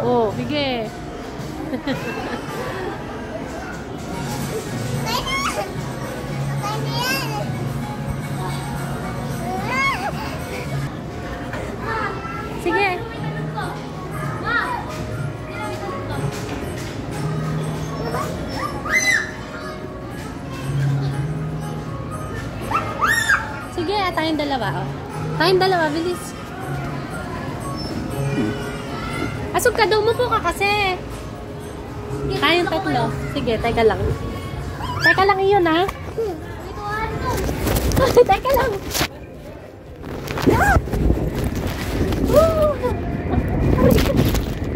Oh, sige. Sige. Sige, tayong dalawa. Oh. Tayong dalawa, bilis. Asog ka daw, umupo ka kasi. Tayong tatlo. Sige, teka lang. Teka lang iyon, ha? Teka lang.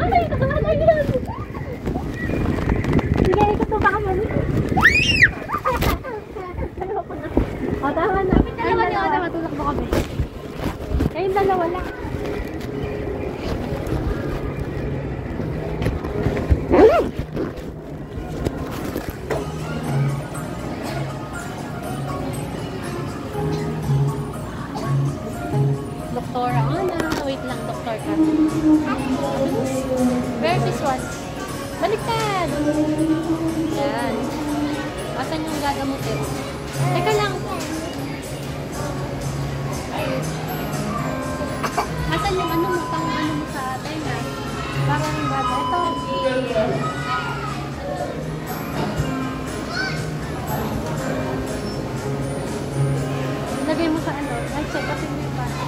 Ay, ano yun? Sige, ikaw pa kami. O, tama na. Kayong dalawa, matulak mo kami. Kayong dalawa lang. Doktora Ana. Wait lang, Doktor ka. Where is this one? Baliktad! Yan. Asan yung gagamutin? Teka lang. Asan yung ano mo? Pang ano mo sa tenga? Parang yung bata. Ito. Ilagay mo sa ano? Ay, check up mo yung bata.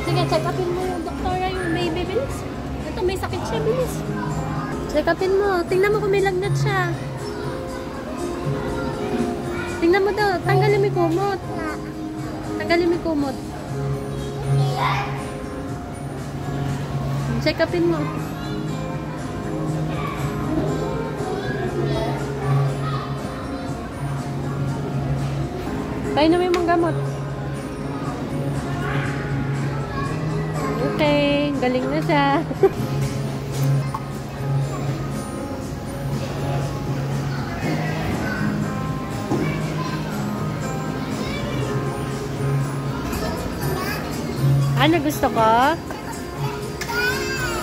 Sige, check upin mo yung doktora, yung baby, bilis. Ito, may sakit siya, bilis. Check upin mo. Tingnan mo kung may lagnat siya. Tingnan mo daw. Tanggalin mo yung kumot. Tanggalin mo yung kumot. Check upin mo. Tayo na may mong gamot. Okay, galing na siya. Ano gusto ko?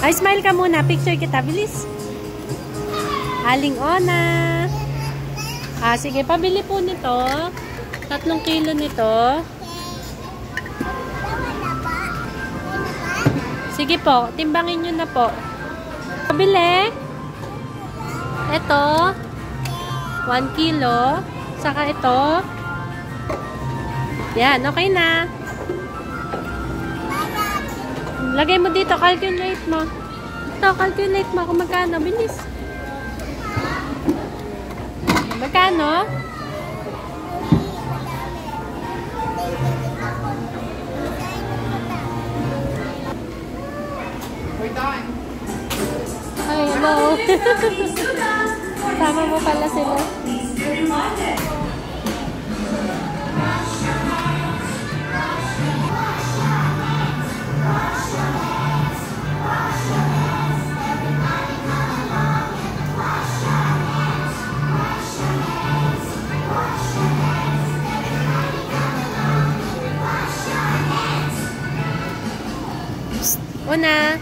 Ay, smile ka muna. Picture kita. Bilis. Aling Ona. Ah, sige. Pabili po nito. 3 kilo nito. Sige po, timbangin nyo na po. Pabili. Ito. 1 kilo. Saka ito. Yan, okay na. Lagay mo dito, calculate mo. Ito, calculate mo kung magkano. Bilis. Magkano? Ay, hello. Tama mo pala sila. Una.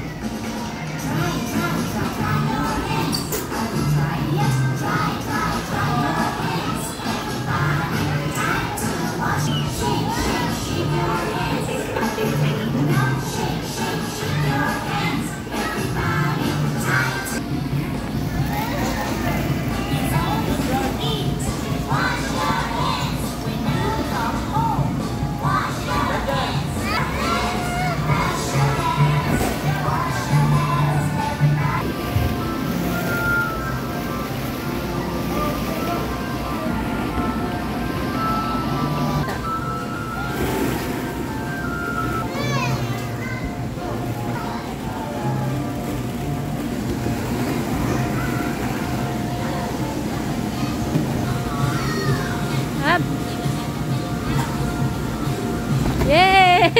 Yay!